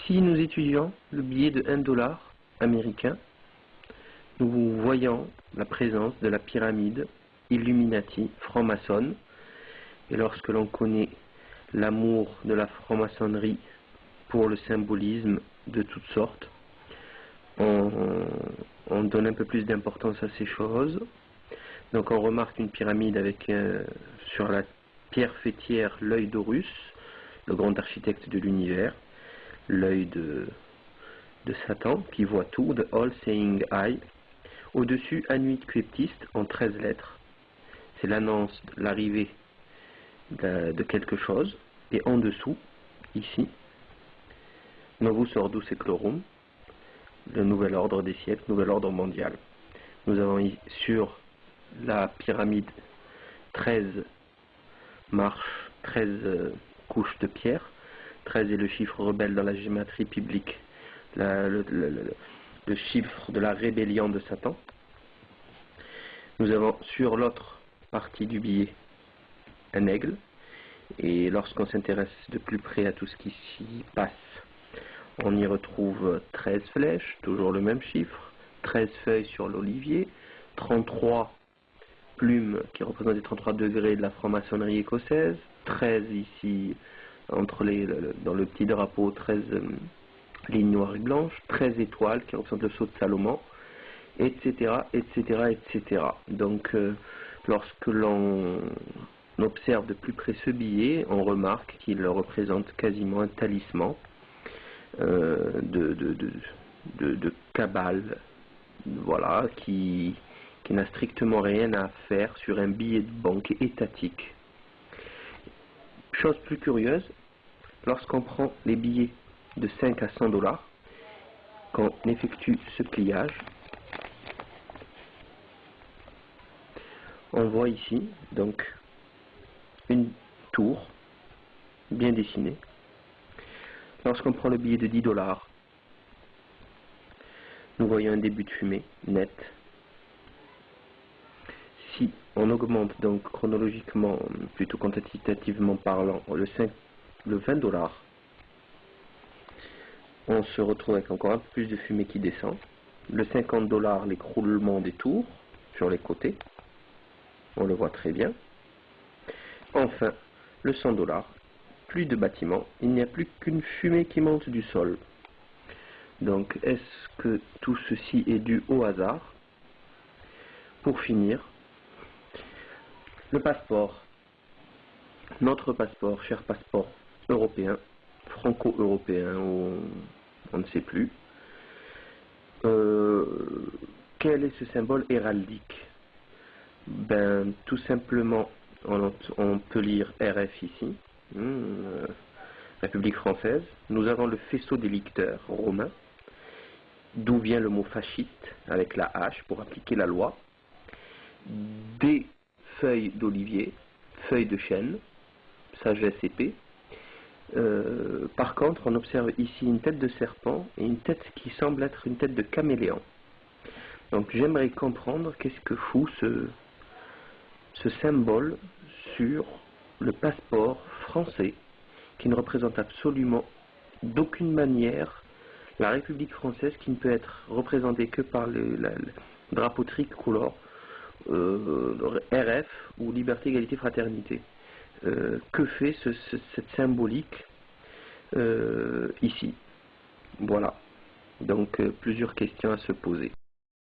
Si nous étudions le billet de 1 dollar américain, nous voyons la présence de la pyramide Illuminati franc-maçonne. Et lorsque l'on connaît l'amour de la franc-maçonnerie pour le symbolisme de toutes sortes, on donne un peu plus d'importance à ces choses. Donc on remarque une pyramide avec sur la pierre fêtière l'œil d'Horus, le grand architecte de l'univers, l'œil de Satan qui voit tout, the all-seeing eye. Au-dessus, Anuit Cryptiste en 13 lettres. C'est l'annonce de l'arrivée de quelque chose. Et en dessous, ici, Novus Ordus Seclorum, le nouvel ordre des siècles, nouvel ordre mondial. Nous avons sur la pyramide 13 marches, 13 couches de pierre. 13 est le chiffre rebelle dans la gématrie biblique, le chiffre de la rébellion de Satan. Nous avons sur l'autre partie du billet un aigle, et lorsqu'on s'intéresse de plus près à tout ce qui s'y passe, on y retrouve 13 flèches, toujours le même chiffre, 13 feuilles sur l'olivier, 33 plumes qui représentent les 33 degrés de la franc-maçonnerie écossaise, 13 ici dans le petit drapeau, 13 lignes noires et blanches, 13 étoiles qui représentent le sceau de Salomon, etc., etc., etc. Donc, lorsque l'on observe de plus près ce billet, on remarque qu'il représente quasiment un talisman de cabale, voilà, qui n'a strictement rien à faire sur un billet de banque étatique. Chose plus curieuse, lorsqu'on prend les billets de 5 à 100 dollars, qu'on effectue ce pliage, on voit ici donc une tour bien dessinée. Lorsqu'on prend le billet de 10 dollars, nous voyons un début de fumée net. Si on augmente donc chronologiquement, plutôt quantitativement parlant, le 20 dollars, on se retrouve avec encore un peu plus de fumée qui descend. Le 50 dollars, l'écroulement des tours sur les côtés, on le voit très bien. Enfin, le 100 dollars, plus de bâtiments, il n'y a plus qu'une fumée qui monte du sol. Donc, est-ce que tout ceci est dû au hasard? Pour finir, le passeport, notre passeport, cher passeport européen, franco-européen, on ne sait plus. Quel est ce symbole héraldique? Ben, tout simplement, on peut lire RF ici, République française. Nous avons le faisceau des licteurs romains, d'où vient le mot fasciste, avec la hache pour appliquer la loi. Des feuilles d'olivier, feuilles de chêne, sagesse épée. Par contre, on observe ici une tête de serpent et une tête qui semble être une tête de caméléon. Donc j'aimerais comprendre qu'est-ce que fout ce symbole sur le passeport français qui ne représente absolument d'aucune manière la République française, qui ne peut être représentée que par le drapeau tricolore, RF ou Liberté, Égalité, Fraternité. Que fait cette symbolique ici? Voilà. Donc plusieurs questions à se poser.